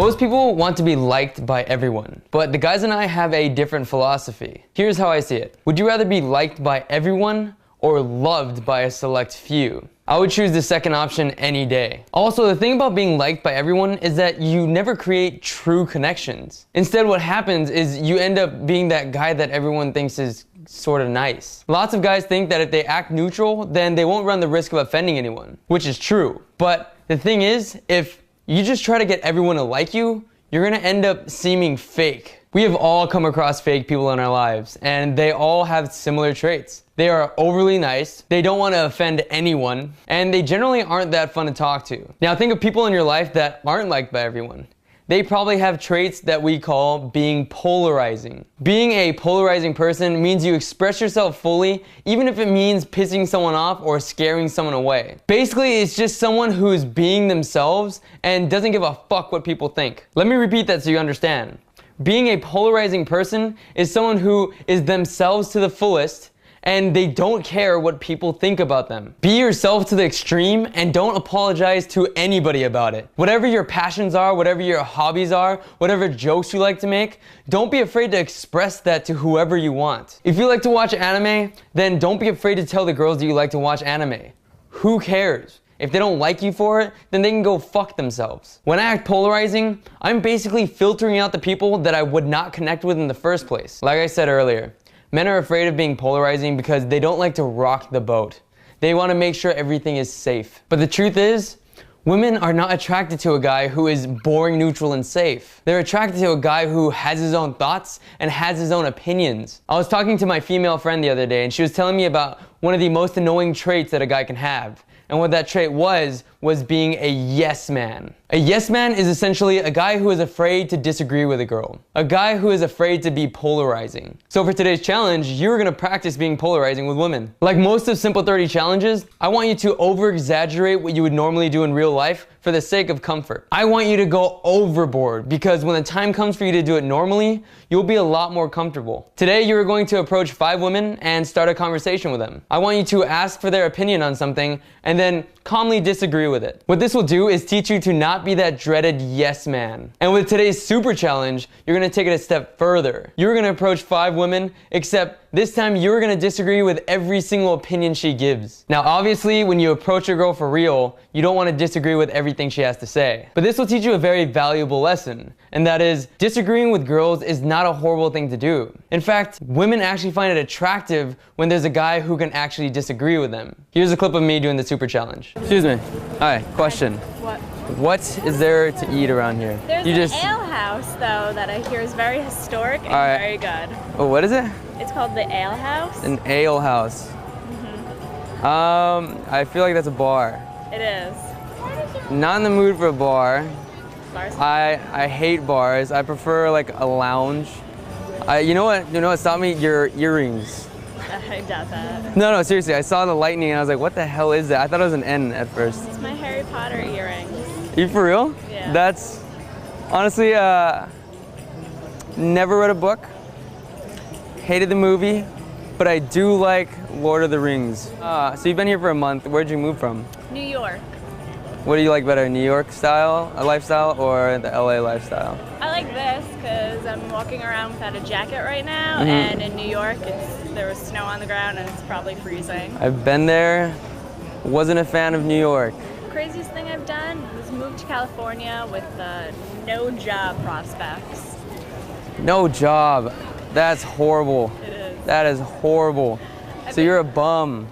Most people want to be liked by everyone, but the guys and I have a different philosophy. Here's how I see it. Would you rather be liked by everyone or loved by a select few? I would choose the second option any day. Also, the thing about being liked by everyone is that you never create true connections. Instead, what happens is you end up being that guy that everyone thinks is sort of nice. Lots of guys think that if they act neutral, then they won't run the risk of offending anyone, which is true. But the thing is, if you just try to get everyone to like you, you're gonna end up seeming fake. We have all come across fake people in our lives, and they all have similar traits. They are overly nice, they don't want to offend anyone, and they generally aren't that fun to talk to. Now think of people in your life that aren't liked by everyone. They probably have traits that we call being polarizing. Being a polarizing person means you express yourself fully, even if it means pissing someone off or scaring someone away. Basically, it's just someone who's being themselves and doesn't give a fuck what people think. Let me repeat that so you understand. Being a polarizing person is someone who is themselves to the fullest, and they don't care what people think about them. Be yourself to the extreme and don't apologize to anybody about it. Whatever your passions are, whatever your hobbies are, whatever jokes you like to make, don't be afraid to express that to whoever you want. If you like to watch anime, then don't be afraid to tell the girls that you like to watch anime. Who cares? If they don't like you for it, then they can go fuck themselves. When I act polarizing, I'm basically filtering out the people that I would not connect with in the first place. Like I said earlier, men are afraid of being polarizing because they don't like to rock the boat. They want to make sure everything is safe. But the truth is, women are not attracted to a guy who is boring, neutral, and safe. They're attracted to a guy who has his own thoughts and has his own opinions. I was talking to my female friend the other day, and she was telling me about one of the most annoying traits that a guy can have. And what that trait was being a yes man. A yes man is essentially a guy who is afraid to disagree with a girl. A guy who is afraid to be polarizing. So for today's challenge, you're gonna practice being polarizing with women. Like most of Simple 30 challenges, I want you to over-exaggerate what you would normally do in real life for the sake of comfort. I want you to go overboard because when the time comes for you to do it normally, you'll be a lot more comfortable. Today, you're going to approach 5 women and start a conversation with them. I want you to ask for their opinion on something and then calmly disagree with it. What this will do is teach you to not be that dreaded yes man. And with today's super challenge, you're gonna take it a step further. You're gonna approach 5 women, except this time you're gonna disagree with every single opinion she gives. Now obviously, when you approach a girl for real, you don't wanna disagree with everything she has to say. But this will teach you a very valuable lesson, and that is, disagreeing with girls is not a horrible thing to do. In fact, women actually find it attractive when there's a guy who can actually disagree with them. Here's a clip of me doing the super challenge. Excuse me. Hi, question. What? What is there to eat around here? There's an ale house, though, that I hear is very historic and very good. Oh, what is it? It's called the Ale House. An ale house. I feel like that's a bar. It is. Not in the mood for a bar. Bars? I hate bars. I prefer like a lounge. You know what stopped me? Your earrings. I doubt that. No, seriously. I saw the lightning and I was like, what the hell is that? I thought it was an N at first. It's my Harry Potter earrings. You for real? Yeah. That's honestly, never read a book. Hated the movie, but I do like Lord of the Rings. So you've been here for a month. Where'd you move from? New York. What do you like better, New York style, lifestyle, or the LA lifestyle? I like this because I'm walking around without a jacket right now, and in New York, there was snow on the ground and it's probably freezing. I've been there, wasn't a fan of New York. Craziest thing I've done was move to California with no job prospects. No job. That's horrible. It is. That is horrible. So you're a bum.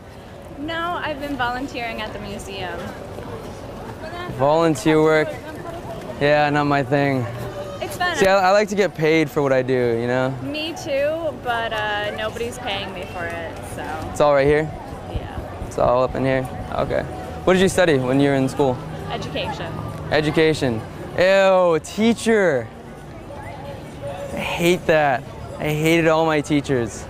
No, I've been volunteering at the museum. Volunteer work. Yeah, not my thing. It's fun. See, I like to get paid for what I do, you know? Me too, but nobody's paying me for it, so. It's all right here? Yeah. It's all up in here? Okay. What did you study when you were in school? Education. Education. Ew, teacher. I hate that. I hated all my teachers.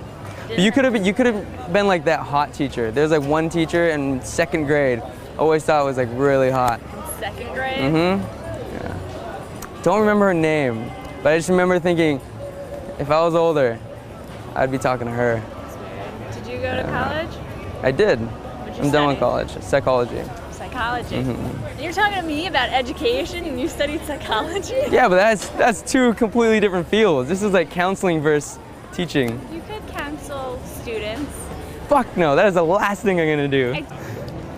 You could have been like that hot teacher. There's like one teacher in 2nd grade. I always thought it was like really hot. 2nd grade? Yeah. Don't remember her name, but I just remember thinking, if I was older, I'd be talking to her. Did you go to college? I did. What'd you I'm done with study? college. Psychology. Psychology. psychology. And you're talking to me about education and you studied psychology? Yeah, but that's two completely different fields. This is like counseling versus teaching. You could counsel students. Fuck no, that is the last thing I'm gonna do.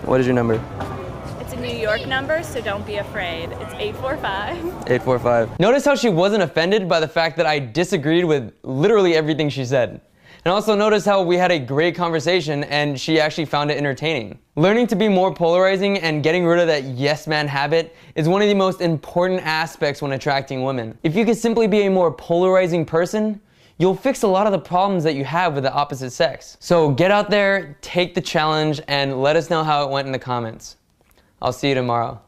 What is your number? It's a New York number, so don't be afraid. It's 845. 845. Notice how she wasn't offended by the fact that I disagreed with literally everything she said. And also notice how we had a great conversation and she actually found it entertaining. Learning to be more polarizing and getting rid of that yes man habit is one of the most important aspects when attracting women. If you could simply be a more polarizing person, you'll fix a lot of the problems that you have with the opposite sex. So get out there, take the challenge, and let us know how it went in the comments. I'll see you tomorrow.